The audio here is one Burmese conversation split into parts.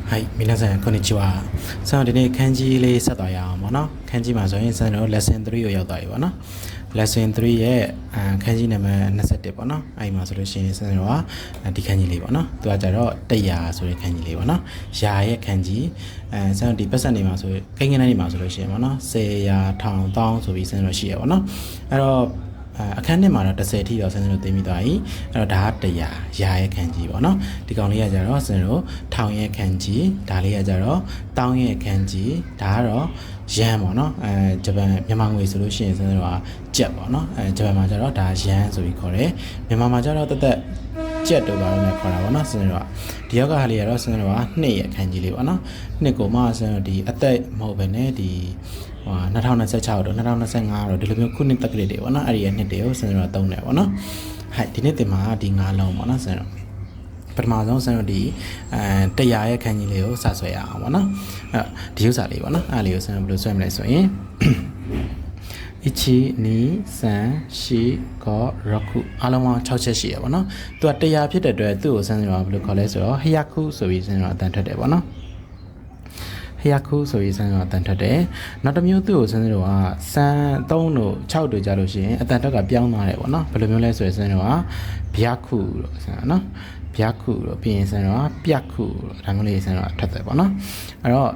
はい、皆さんこんにちは。さあဒီနေ့ခန်းကြီးလေးဆက်သွားရအောင်ပေါ့နော်။ခန်းကြီးမှာဆိုရင်ကျွန်တော် lesson 3ကိုရောက်သွားပြီပေါ့နော်။ lesson 3ရဲ့ခန်းကြီးနံပါတ်21ပေါ့နော်။အဲဒီမှာဆိုလို့ရှိရင်ကျွန်တော်ကဒီခန်းကြီးလေးပေါ့နော်။သူကကြတော့100ဆိုတဲ့ခန်းကြီးလေးပေါ့နော်။ရာရဲ့ခန်းကြီးကျွန်တော်ဒီပတ်စံနေမှာဆိုကိန်းကနန်းနေမှာဆိုလို့ရှိရင်ပေါ့နော်။10ရာ1000 1000ဆိုပြီးကျွန်တော်ရှိရပေါ့နော်။အဲ့တော့အခန်းထဲမှာတော့10ထိတော့ဆင်းလို့သိမိသွားပြီအဲ့တော့ဒါက100ရာရဲ့ခန်းကြီးပေါ့နော်ဒီကောင်လေးကကြတော့ဆင်းလို့ထောင်ရဲ့ခန်းကြီးဒါလေးကကြတော့တောင်းရဲ့ခန်းကြီးဒါကတော့ရန်ပေါ့နော်ဂျပန်မြန်မာငွေဆိုလို့ရှိရင်ဆင်းလို့ကကျက်ပေါ့နော်ဂျပန်မှာကြတော့ဒါရန်ဆိုပြီးခေါ်တယ်မြန်မာမှာကြတော့တက်ကျက်တို့ပါလို့လည်းခေါ်တာပေါ့နော်ဆင်းလို့ဒီရောက်ကဟာလေးကတော့ဆင်းလို့က2ရဲ့ခန်းကြီးလေးပေါ့နော်2ကိုမှဆင်းလို့ဒီအသက်မဟုတ်ဘဲနဲ့ဒီ2026တော့2025တော့ဒီလိုမျိုးခုနှစ်တက္ကရာတွေပေါ့နော်အဲ့ဒီရဲ့နှစ်တွေကိုဆင်တော့သုံးတယ်ပေါ့နော်ဟဲ့ဒီနေ့တင်မှာဒီ9လုံးပေါ့နော်ဆင်တော့ပထမဆုံးဆင်တော့ဒီ100ရဲ့ခန်းကြီးလေးကိုစဆွဲရအောင်ပေါ့နော်အဲ့ဒီဥစ္စာလေးပေါ့နော်အဲ့လေးကိုဆင်တော့ဘယ်လိုဆွဲမလဲဆိုရင်1 2 3 4 5 6အားလုံးပေါင်း6ချက်ရှိရပါတော့။သူက100ဖြစ်တဲ့အတွက်သူ့ကိုဆန်းစင်တော့ဘယ်လိုခေါ်လဲဆိုတော့ဟယခုဆိုပြီးဆန်းတော့အတန်ထွက်တယ်ပေါ့နော်။ဟယခုဆိုပြီးဆန်းတော့အတန်ထွက်တယ်။နောက်တစ်မျိုးသူ့ကိုဆန်းစင်တော့ကစမ်း3တို့6တို့ကြာလို့ရှိရင်အတန်ထွက်ကပြောင်းသွားတယ်ပေါ့နော်။ဘယ်လိုမျိုးလဲဆိုရင်ဆန်းတော့ဗျာခုလို့ဆန်းနော်။ဗျာခုလို့ပြီးရင်ဆန်းတော့ပြက်ခုလို့ဒါမျိုးလေးဆန်းတော့ထွက်တယ်ပေါ့နော်။အဲ့တော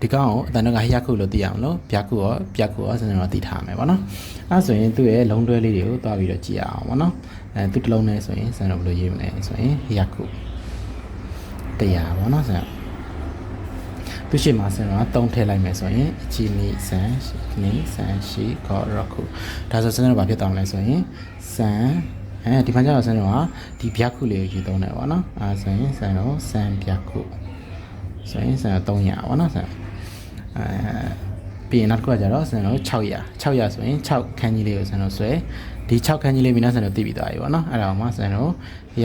့ဒီကောင်ကိုအတန်တော့ကဟယခုလို့သိရအောင်လို့ဗျာခုရောပြက်ခုရောဆန်းတော့သိထားမယ်ပေါ့နော်။အဲဆိုရင်သူ့ရဲ့လုံးတွဲလေးတွေကိုတွားပြီးတော့ကြည့်ရအောင်ပေါ့နော်။သူ့တစ်လုံးနဲ့ဆိုရင်ဆန်းတော့ဘယ်လိုရေးမလဲဆိုရင်ဟယခု100ပေါ့နော်ဆန်းသူရှိမှဆန်းတော့3ထည့်လိုက်မယ်ဆိုရင်1 2 3 4 5 6 ခုဒါဆိုဆန်းတော့ဘာဖြစ်သွားမလဲဆိုရင်ဆန်းဒီမှာကျတော့ဆန်းတော့ဒီဗျာခုလေးကိုယူသုံးတယ်ပေါ့နော်အဲဆိုရင်ဆန်းတော့ဆန်းဗျာခုဆိုရင်ဆန်းတော့300ပေါ့နော်ဆန်းပြီးရင်နောက်တစ်ခုကကျတော့ဆန်းတော့600ဆိုရင်6ခန်းကြီးလေးကိုဆန်းတော့ဆွဲဒီ6ခန်းကြီးလေးမိနာဆန်တော့သိပြီးသွားပြီပေါ့နော်အဲ့ဒါမှဆန်တော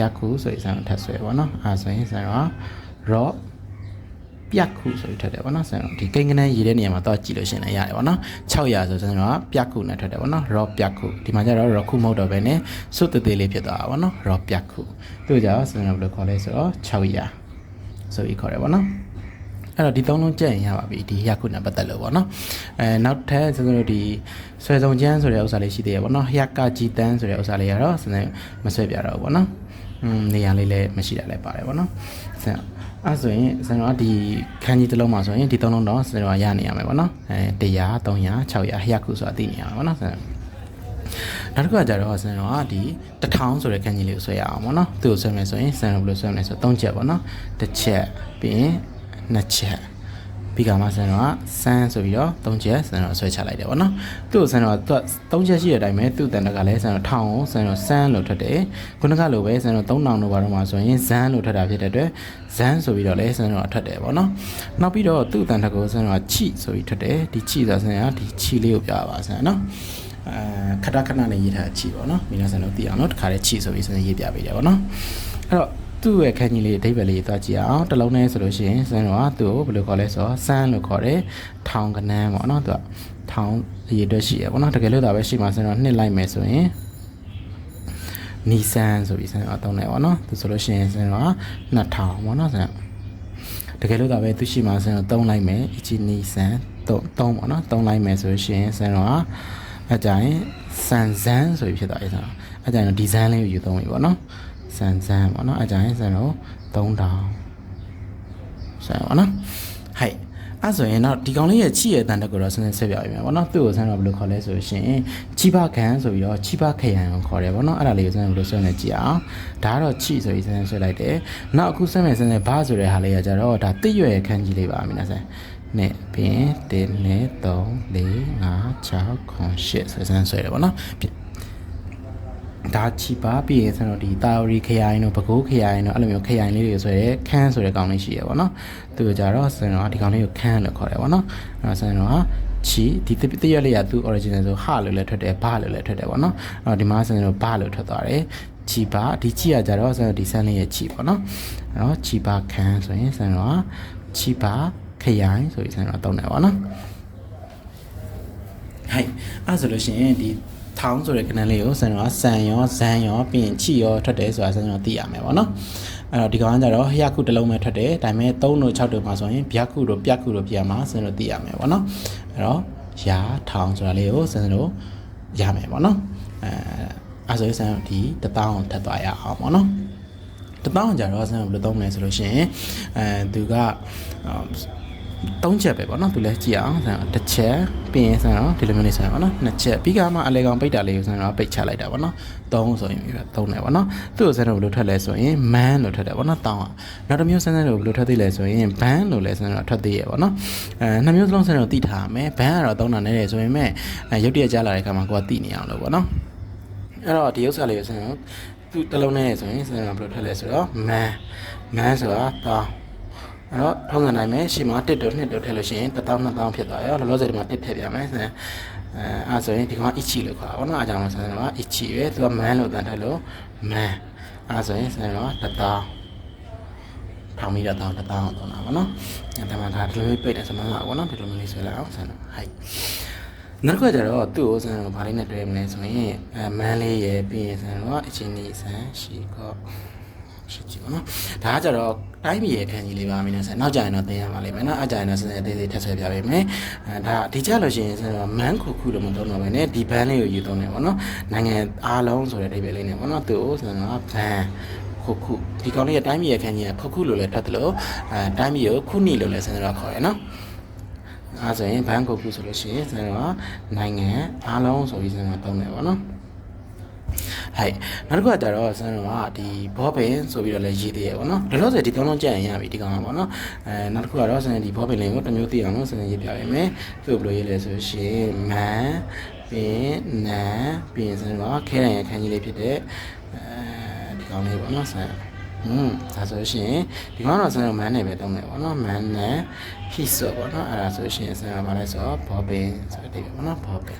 ့ရခုဆိုရင်ဆန်တော့ထပ်ဆွဲပေါ့နော်အဲ့ဆိုရင်ဆန်တော့ရော့ပြက်ခုဆိုပြီးထပ်တယ်ပေါ့နော်ဆန်တော့ဒီကိန်းကနန်းရေးတဲ့နေရာမှာတော့ကြည့်လို့ရှင်းလဲရတယ်ပေါ့နော်600ဆိုဆန်တော့ပြက်ခုနဲ့ထပ်တယ်ပေါ့နော်ရော့ပြက်ခုဒီမှာကျတော့ရော့ခုမဟုတ်တော့ဘဲနဲ့စွတ်သေးလေးဖြစ်သွားတာပေါ့နော်ရော့ပြက်ခုသူ့ကြောင့်ဆန်တော့ဘယ်လိုခေါ်လဲဆိုတော့600ဆိုပြီးခေါ်တယ်ပေါ့နော်အဲ့တော့ဒီ3လုံးကြက်ရင်ရပါပြီဒီဟယခုနဲ့ပတ်သက်လို့ပေါ့နော်နောက်ထပ်ကျွန်တော်တို့ဒီဆွဲစုံကျန်းဆိုတဲ့ဥစ္စာလေးရှိသေးရပေါ့နော်ဟယကကြည်တန်းဆိုတဲ့ဥစ္စာလေးကတော့စနေမဆွဲပြတော့ဘူးပေါ့နော်နေရာလေးလည်းမရှိတာလည်းပါတယ်ပေါ့နော်အဲ့ဆိုရင်ကျွန်တော်ဒီခန်းကြီးတစ်လုံးမှာဆိုရင်ဒီ3လုံးတော့ကျွန်တော်ရနေရမယ်ပေါ့နော်100 300 600ဟယခုဆိုတာသိနေရမှာပေါ့နော်နောက်တစ်ခုကကြတော့ဆန်တော့ဒီ1000ဆိုတဲ့ခန်းကြီးလေးကိုဆွဲရအောင်ပေါ့နော်သူ့ကိုဆွဲမယ်ဆိုရင်ဆန်ဘယ်လိုဆွဲမလဲဆိုတော့3ချက်ပေါ့နော်တစ်ချက်ပြီးရင်2ချက်ပြီးကမှဆန်တော့ဆန်းဆိုပြီးတော့3ချက်ဆန်တော့ဆွဲချလိုက်တယ်ပေါ့နော်သူ့ကိုဆန်တော့သူ3ချက်ရှိတဲ့အတိုင်းပဲသူ့တန်တကလည်းဆန်တော့1000ကိုဆန်တော့ဆန်းလို့ထွက်တယ်ခုနကလိုပဲဆန်တော့3000လို့ပါတော့မှဆိုရင်ဇန်းလို့ထွက်တာဖြစ်တဲ့အတွက်ဇန်းဆိုပြီးတော့လည်းဆန်တော့ထွက်တယ်ပေါ့နော်နောက်ပြီးတော့သူ့တန်တကိုဆန်တော့ချိဆိုပြီးထွက်တယ်ဒီချိဆိုဆန်ကဒီချိလေးကိုပြပါဆန်နော်ခဏခဏနဲ့ရေးထားချိပေါ့နော်မိနာဆန်တို့သိအောင်နော်တခါလေးချိဆိုပြီးဆန်ရေးပြပေးတယ်ပေါ့နော်အဲ့တော့သူ့ရဲ့ခန်းကြီးလေးအဓိပ္ပာယ်လေးသွားကြည့်အောင်တစ်လုံးနဲ့ဆိုလို့ရှိရင်ဆန်းတော့သူ့ကိုဘယ်လိုခေါ်လဲဆိုတော့ဆန်းလို့ခေါ်တယ်ထောင်ကနန်းပေါ့နော်သူကထောင်အရေးအတွက်ရှိရပေါ့နော်တကယ်လို့ဒါပဲရှိမှဆန်းတော့နှစ်လိုက်မယ်ဆိုရင်နီဆန်ဆိုပြီးဆန်းတော့သုံးတယ်ပေါ့နော်သူဆိုလို့ရှိရင်ဆန်းတော့2000ပေါ့နော်ဆန်းတကယ်လို့ဒါပဲသူရှိမှဆန်းတော့3လိုက်မယ်အချီနီဆန်3ပေါ့နော်3လိုက်မယ်ဆိုလို့ရှိရင်ဆန်းတော့အကြိုင်ဆန်ဇန်းဆိုပြီးဖြစ်သွားပြီဆန်းအကြိုင်တော့ဒီဇန်းလေးကိုယူသုံးပြီပေါ့နော်ဆန်ဇန်းပေါ့နော်အကြိုင်ဆန်တော့3000ဆန်ပေါ့နော်ဟဲ့အဲ့ဆိုရင်တော့ဒီကောင်လေးရဲ့ချိရဲ့တန်တက်ကိုတော့ဆင်းဆက်ပြရမယ်ပေါ့နော်သူ့ကိုဆန်တော့ဘယ်လိုခေါ်လဲဆိုရှင်ချိပခန်းဆိုပြီးတော့ချိပခရံကိုခေါ်တယ်ပေါ့နော်အဲ့ဒါလေးကိုဆန်ဘယ်လိုဆွဲနေကြည့်အောင်ဒါကတော့ချိဆိုပြီးဆန်ဆွဲလိုက်တယ်နောက်အခုဆက်မယ်ဆန်ဘာဆိုတဲ့ဟာလေးကကြတော့ဒါတိရွယ်ခန်းကြီးလေးပါမင်းလားဆန်နဲ့ပြီးရင်1 2 3 4 5 6 8ဆိုဆန်ဆွဲတယ်ပေါ့နော်ဒါချီပါပြီးရင်ဆိုတော့ဒီတာရီခရိုင်တို့ပဲခူးခရိုင်တို့အဲ့လိုမျိုးခရိုင်လေးတွေဆိုရဲခန်းဆိုတဲ့ကောင်လေးရှိရပါတော့သူကကြတော့ဆန်တော့ဒီကောင်လေးကိုခန်းလို့ခေါ်တယ်ပေါ့နော်အဲ့တော့ဆန်တော့ချီဒီတရက်လေးကသူ original ဆိုဟာလို့လည်းထွက်တယ်ဘာလို့လည်းထွက်တယ်ပေါ့နော်အဲ့တော့ဒီမှာဆန်တော့ဘာလို့ထွက်သွားတယ်ချီပါဒီချီကကြတော့ဆန်ဒီဆန်လေးရဲ့ချီပေါ့နော်အဲ့တော့ချီပါခန်းဆိုရင်ဆန်တော့ချီပါခရိုင်ဆိုပြီးဆန်တော့တုံးတယ်ပေါ့နော်ဟဲ့အဲ့ဆိုလို့ရှိရင်ဒီထောင်းဆိုတဲ့ကဏ္ဍလေးကိုဆန်တော့ဆန်ရောဇန်ရောပြီးရင်ချိရောထွက်တယ်ဆိုတာဆန်တော့သိရမယ်ပေါ့နော် အဲ့တော့ဒီကောင်ကကြတော့ဟျခုတစ်လုံးပဲထွက်တယ်ဒါပေမဲ့3တို့6တို့မှာဆိုရင်ဗျခုတို့ပြခုတို့ပြန်မှာစဉ်းလို့သိရမယ်ပေါ့နော်အဲ့တော့ရာထောင်ဆိုတာလေးကိုစဉ်းလို့ရမယ်ပေါ့နော်အဲ့ဆိုရင်ဒီ1000ထပ်သွားရအောင်ပေါ့နော်1000ကြတော့စဉ်းဘယ်လိုသုံးမလဲဆိုလို့ရှိရင်သူက3ချက်ပဲပေါ့နော်သူလည်းကြည့်အောင်တစ်ချက်ပြီးရင်ဆိုတော့ဒီလိုမျိုးနေဆိုရင်ပေါ့နော်2ချက်ပြီးကမှအလေကောင်ပိတ်တာလေးကိုဆိုတော့ပိတ်ချလိုက်တာပေါ့နော်3ဆိုရင်ပြီးတော့3တယ်ပေါ့နော်သူ့ကိုဆိုတော့ဘယ်လိုထွက်လဲဆိုရင် man လို့ထွက်တယ်ပေါ့နော်တောင်းอ่ะနောက်တစ်မျိုးစမ်းစမ်းလို့ဘယ်လိုထွက်သေးလဲဆိုရင် ban လို့လည်းဆိုတော့ထွက်သေးရပေါ့နော်နှစ်မျိုးစလုံးဆိုတော့သိထားမယ် ban ကတော့သုံးတာနဲ့တယ်ဆိုရင်မဲ့ရုပ်တရက်ကြားလာတဲ့အခါမှာကိုကသိနေအောင်လို့ပေါ့နော်အဲ့တော့ဒီဥစ္စာလေးကိုဆိုတော့သူ့တစ်လုံးနဲ့ဆိုရင်ဆိုတော့ဘယ်လိုထွက်လဲဆိုတော့ man ဆိုတာတောင်းအဲ့တော့ထုံးစံတိုင်းပဲရှေ့မှာ1တို့2တို့ထည့်လို့ရှိရင်1000 2000ဖြစ်သွားရောလောလောဆယ်ဒီမှာ1ထည့်ပြမယ်ဆိုရင်အဲ့ဆိုရင်ဒီကောင် ichi လို့ခေါ်တာပေါ့နော်အားကြောင့်ဆိုရင်တော့ ichi ပဲသူက man လို့တန်ထည့်လို့ man အဲ့ဆိုရင်ဆိုရင်တော့1000ထောင်မိ1000သုံးတာပေါ့နော်အဲ့ဒါမှဒါဒီလိုမျိုးပြည့်တယ်ဆိုမှလာပေါ့နော်ဒီလိုမျိုးလေးဆွဲလိုက်အောင်ဆိုတော့ဟိုက်နောက်တစ်ခါကျတော့သူ့ကိုဆိုရင်ဘာလေးနဲ့တွဲမလဲဆိုရင်man လေးရယ်ပြီးရင်ဆိုတော့အချင်းကြီးဆန်ရှိကောရှိကြည့်ပါနော်ဒါကကြတော့တိုင်းပြည်ရဲ့အခန်းကြီးလေးပါမင်းနဲ့ဆက်နောက်ကြရင်တော့သင်ရပါလိမ့်မယ်နော်အကြရင်တော့စဉ်းစားသေးသေးထပ်ဆွဲပြပေးမယ်ဒါဒီကြလို့ရှိရင်ဆိုတော့ man ခုလို့မသုံးတော့ဘဲနဲ့ဒီ ban လေးကိုယူသုံးတယ်ပေါ့နော်နိုင်ငံအားလုံးဆိုတဲ့အိဗယ်လေးနဲ့ပေါ့နော်သူ့ကိုဆိုတော့ ban ခုဒီကောင်လေးရဲ့တိုင်းပြည်ရဲ့အခန်းကြီးကခုလို့လည်းထပ်တယ်လို့တိုင်းပြည်ကိုခုနီလို့လည်းစဉ်းစားတော့ခေါ်ရနော်အဲဆိုရင် ban ခုဆိုလို့ရှိရင်ဆိုတော့နိုင်ငံအားလုံးဆိုပြီးစဉ်းစားသုံးတယ်ပေါ့နော်ဟဲ့နောက်တစ်ခုကကြတော့ဆန်းတော့ဒီဘောပင်ဆိုပြီးတော့လည်းရေးသေးရပေါ့နော်လောလောဆယ်ဒီ3လုံးကြက်ရင်ရပြီဒီကောင်ကပေါ့နော်နောက်တစ်ခုကတော့ဆန်းဒီဘောပင်လေးကိုတစ်မျိုးသိအောင်လို့ဆန်းရေးပြပေးမယ်သူ့ဘယ်လိုရေးလဲဆိုရှင် man ပြီးနန်ပြီးဆန်းတော့ခဲရန်ခန်းကြီးလေးဖြစ်တဲ့ဒီကောင်လေးပေါ့နော်ဆန်းဒါဆိုရှင်ဒီကောင်တော့ဆန်းတော့ man နဲ့ပဲတုံးတယ်ပေါ့နော် man နဲ့ his ဆိုပေါ့နော်အဲ့ဒါဆိုရှင်ဆန်းတော့ဗာလဲဆိုတော့ဘောပင်ဆိုတဲ့ပေါ့နော်ဘောပင်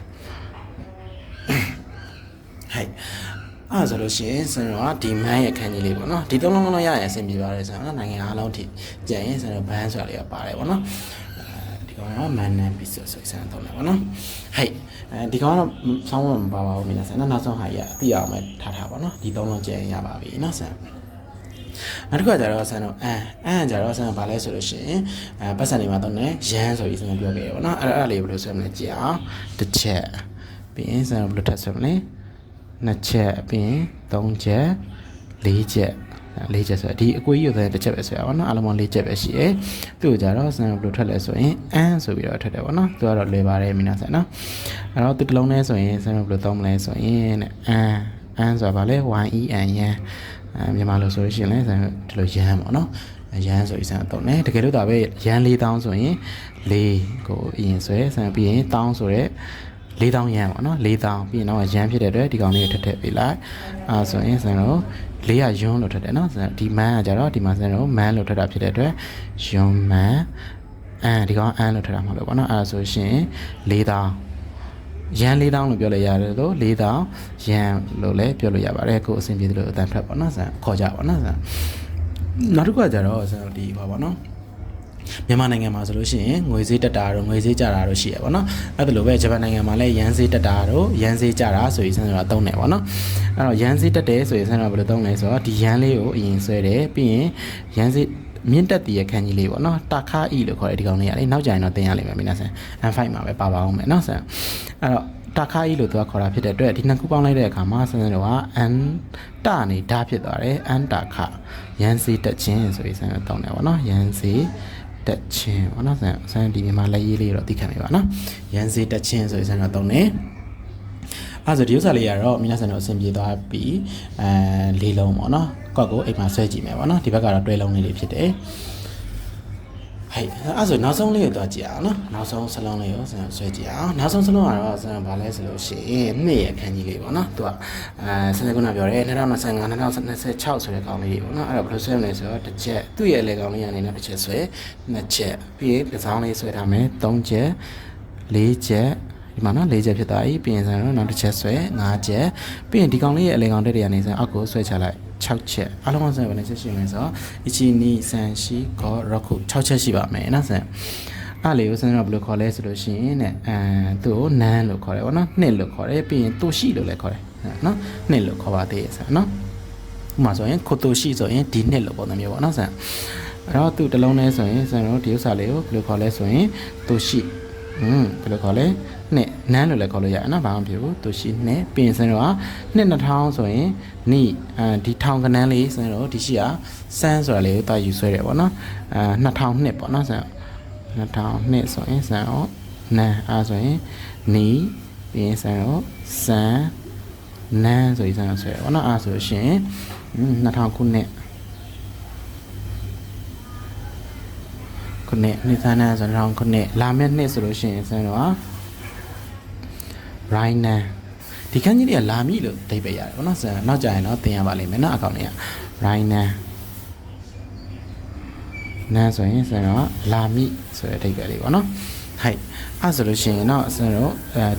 ဟဲ့အဲ့ဆိုလို့ရှိရင်ဆိုတော့ဒီ man ရဲ့ခန်းကြီးလေးပေါ့နော်ဒီသုံးလုံးရရင်အဆင်ပြေပါတယ်ဆိုတော့နိုင်ငံအားလုံးထိကြံရင်ဆိုတော့ ban ဆိုတာလေးကပါတယ်ပေါ့နော်ဒီကောင်က man နဲ့ပြီးဆိုစမ်းတော့တယ်ပေါ့နော်ဟဲ့ဒီကောင်ကတော့ဆောင်းမပါပါဘူးမင်းဆန်နောက်ဆုံးဟာရအတိအောင်ပဲထားပါနော်ဒီသုံးလုံးကြံရင်ရပါပြီနော်ဆန်နောက်တစ်ခါကျတော့ဆန်တော့အန်ကျတော့ဆန်ဘာလဲဆိုလို့ရှိရင်ပတ်စံနေမှာတော့ねရန်ဆိုပြီးဆန်ပြောခဲ့ရပေါ့နော်အဲ့လေးဘယ်လိုဆွဲမလဲကြည့်အောင်တစ်ချက်ပြီးရင်ဆန်ဘယ်လိုထပ်ဆွဲမလဲ2ချက်ပြီးရင်3ချက်4ချက်4ချက်ဆိုတော့ဒီအကွေးရုပ်တဲ့တစ်ချက်ပဲဆိုရပါတော့အားလုံးပေါင်း4ချက်ပဲရှိတယ်သူ့ကိုကြတော့ဆန်ဘယ်လိုထွက်လဲဆိုရင်အန်ဆိုပြီးတော့ထွက်တယ်ပေါ့နော်သူကတော့လွယ်ပါတယ်မိနာဆန်နော်အဲ့တော့သူတစ်လုံးနဲ့ဆိုရင်ဆန်ဘယ်လိုသုံးမလဲဆိုရင်အန်ဆိုတာဗာလဲ YEN ရန်မြန်မာလိုဆိုလို့ရှိရင်လည်းဆန်ဒီလိုရန်ပေါ့နော်ရန်ဆိုပြီးဆန်တော့ねတကယ်လို့ဒါပဲရန်4000ဆိုရင်4ကိုအရင်ဆွဲဆန်ပြီးရင်1000ဆိုတဲ့4000ရန်ပေါ့နော်4000ပြီးရင်တော့ရန်ဖြစ်တဲ့အတွက်ဒီကောင်လေးကိုထည့်ပေးလိုက်ဆိုရင်ဆန်တော့400ယွန်းလို့ထည့်တယ်နော်ဒီ man ကကြတော့ဒီမှာဆန်တော့ man လို့ထည့်တာဖြစ်တဲ့အတွက်ယွန်း man ဒီကောင်အန်လို့ထည့်တာမဟုတ်လို့ပေါ့နော်အဲ့ဒါဆိုရှင်4000ရန်4000လို့ပြောလို့ရတယ်လို့4000ရန်လို့လည်းပြောလို့ရပါတယ်ကိုအဆင်ပြေတယ်လို့အတန်ဖက်ပေါ့နော်ဆန်ခေါ်ကြပါနော်ဆန်နောက်တစ်ခုကကြတော့ဆန်ဒီပါပေါ့နော်မြန်မာနိုင်ငံမှာဆိုလို့ရှိရင်ငွေဈေးတက်တာတို့ငွေဈေးကျတာတို့ရှိရပါတော့အဲ့ဒါလိုပဲဂျပန်နိုင်ငံမှာလည်းရန်ဈေးတက်တာတို့ရန်ဈေးကျတာဆိုပြီးဆန်းတော့သုံးတယ်ပေါ့နော်အဲ့တော့ရန်ဈေးတက်တယ်ဆိုရင်ဆန်းတော့ဘယ်လိုသုံးလဲဆိုတော့ဒီရန်လေးကိုအရင်ဆွဲတယ်ပြီးရင်ရန်ဈေးမြင့်တက်တည်ရဲ့ခန်းကြီးလေးပေါ့နော်တာခါအီလို့ခေါ်တဲ့ဒီကောင်လေးကလေနောက်ကြရင်တော့တင်ရလိမ့်မယ်မိနာဆန် M5 မှာပဲပါပါအောင်မယ်နော်ဆန်အဲ့တော့တာခါအီလို့သူကခေါ်တာဖြစ်တဲ့အတွက်ဒီနှစ်ခုပေါင်းလိုက်တဲ့အခါမှာဆန်းတော့က N တာနေဓာဖြစ်သွားတယ် N တာခရန်ဈေးတက်ခြင်းဆိုပြီးဆန်းတော့သုံးတယ်ပေါ့နော်ရန်ဈေးတက်ချင်းပေါ့နော်ဆန်ဒီမြန်မာလက်ရေးလေးတော့သိခံပြီပါနော်ရန်စီတက်ချင်းဆိုရင်ဆန်တော့တုံးနေအဲ့ဆိုဒီဥစ္စာလေးကတော့မိနာဆန်တော့အဆင်ပြေသွားပြီလေးလုံးပေါ့နော်ကောက်ကိုအိမ်မှာဆွဲကြည့်မယ်ပေါ့နော်ဒီဘက်ကတော့တွဲလုံးလေးတွေဖြစ်တယ်ဟဲ့အဲ့ဆိုနောက်ဆုံးလေးကိုတော့ကြည့်အောင်နော်နောက်ဆုံးစလုံးလေးကိုဆန်ဆွဲကြည့်အောင်နောက်ဆုံးစလုံးကတော့ဆန်ဘာလဲဆိုလို့ရှိရင်နှစ်ရဲ့အခန်းကြီးလေးပေါ့နော်သူကဆန်ကပြောတယ်2025 2026ဆိုတဲ့ကောင်လေးပေါ့နော်အဲ့တော့ဘယ်လိုဆွဲမလဲဆိုတော့တစ်ချက်သူ့ရဲ့အလေကောင်လေးကနေတော့တစ်ချက်ဆွဲနှစ်ချက်ပြီးရင်တစ်စောင်းလေးဆွဲထားမယ်3ချက်4ချက်ဒီမှာနော်4ချက်ဖြစ်သွားပြီပြီးရင်ဆန်တော့နောက်တစ်ချက်ဆွဲ5ချက်ပြီးရင်ဒီကောင်လေးရဲ့အလေကောင်တက်တွေကနေဆန်အောက်ကိုဆွဲချလိုက်6ချက်အားလုံးဆန်ပဲနဲ့ချက်ရှိမယ်ဆိုတော့အချီနီဆန်ရှိကောရခု6ချက်ရှိပါမယ်နော်ဆန်အဲ့လေးကိုဆန်တော့ဘယ်လိုခေါ်လဲဆိုလို့ရှိရင်သူ့ကိုနန်းလို့ခေါ်တယ်ဗောနော်နှစ်လို့ခေါ်တယ်ပြီးရင်သူ့ရှိလို့လည်းခေါ်တယ်နော်နှစ်လို့ခေါ်ပါသေးရဲ့ဆန်နော် ဥမာဆိုရင်ခိုတိုရှိဆိုရင်ဒီနှစ်လို့ပုံစံမျိုးပေါ့နော်ဆန်အဲ့တော့သူ့တစ်လုံးနဲ့ဆိုရင်ဆန်တို့ဒီဥစ္စာလေးကိုဘယ်လိုခေါ်လဲဆိုရင်တိုရှိဘယ်လိုခေါ်လဲနှစ်နန်းလို့လည်းခေါ်လို့ရတယ်နော်ဘာမှမဖြစ်ဘူးတိုရှိနှစ်ပြင်ဆန်တော့နှစ်2000ဆိုရင်နိဒီထောင်ကနန်းလေးဆန်တို့ဒီရှိကစမ်းဆိုတာလေးကိုတာယူဆွဲတယ်ပေါ့နော်2000နှစ်ပေါ့နော်ဆန်2000နှစ်ဆိုရင်ဆန်တော့နန်းအားဆိုရင်နိပြင်ဆန်တော့စမ်းနန်းဆိုရင်ဆန်တော့ဆွဲတယ်ပေါ့နော်အားဆိုလို့ရှိရင်2000ခုနှစ်ခုနှစ်ဆန်းနဲ့ဆိုတော့ခုနှစ်လာမယ့်နှစ်ဆိုလို့ရှိရင်ဆိုတော့ right now ဒီခန်းကြီးတွေကလာမိလို့အဓိပ္ပာယ်ရတယ်ပေါ့နော်ဆိုတော့နောက်ကြရင်တော့သင်ရပါလိမ့်မယ်နော်အကောင့်တွေက right now နားဆိုရင်ဆိုတော့လာမိဆိုတဲ့အဓိပ္ပာယ်လေးပေါ့နော်ဟဲ့အဲ့ဆိုလို့ရှိရင်တော့ဆိုတော့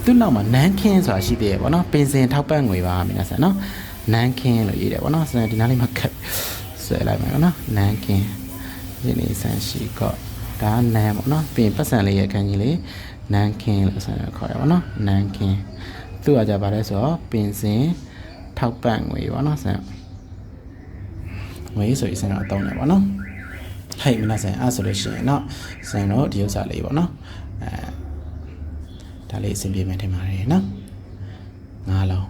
သူ့နောက်မှာနန်းခင်းဆိုတာရှိသေးတယ်ပေါ့နော်ပင်စင်ထောက်ပံ့ငွေပါမိလားဆိုနော်နန်းခင်းလို့ရေးတယ်ပေါ့နော်ဆိုတော့ဒီနားလေးမှာခက်ဆွဲလိုက်မယ်ပေါ့နော်နန်းခင်းဒီနေ့ဆန်းရှိကဒါနန်းပေါ့နော်ပြင်ပတ်စံလေးရဲ့အခန်းကြီးလေးနန်းခင်းလို့ဆိုတော့ခေါ်ရပါတော့နန်းခင်းသူ့အကြပါလဲဆိုတော့ပင်စင်ထောက်ပံ့ငွေပေါ့နော်ဆိုတော့ငွေဆိုရင်တော့အသုံးတယ်ပေါ့နော်ဟဲ့မနာဆန်အဲ့ဆိုလို့ရှိရင်တော့ဆန်တော့ဒီဥစ္စာလေးပေါ့နော်ဒါလေးအဆင်ပြေမယ်ထင်ပါတယ်နော်9လုံး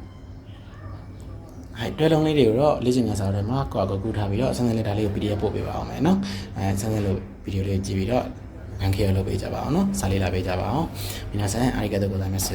ဟဲ့တွဲလုံးလေးတွေကိုတော့လေ့ကျင့်ခန်းစာထဲမှာကိုယ့်အကူထားပြီးတော့ဆန်းဆန်းလေးဒါလေးကို PDF ပို့ပေးပါအောင်မယ်နော်ဆန်းဆန်းလို့ဗီဒီယိုလေးကြည့်ပြီးတော့ bank care လုပ်ပေးကြပါအောင်နော်စာလေးလာပေးကြပါအောင်皆さんありがとうございます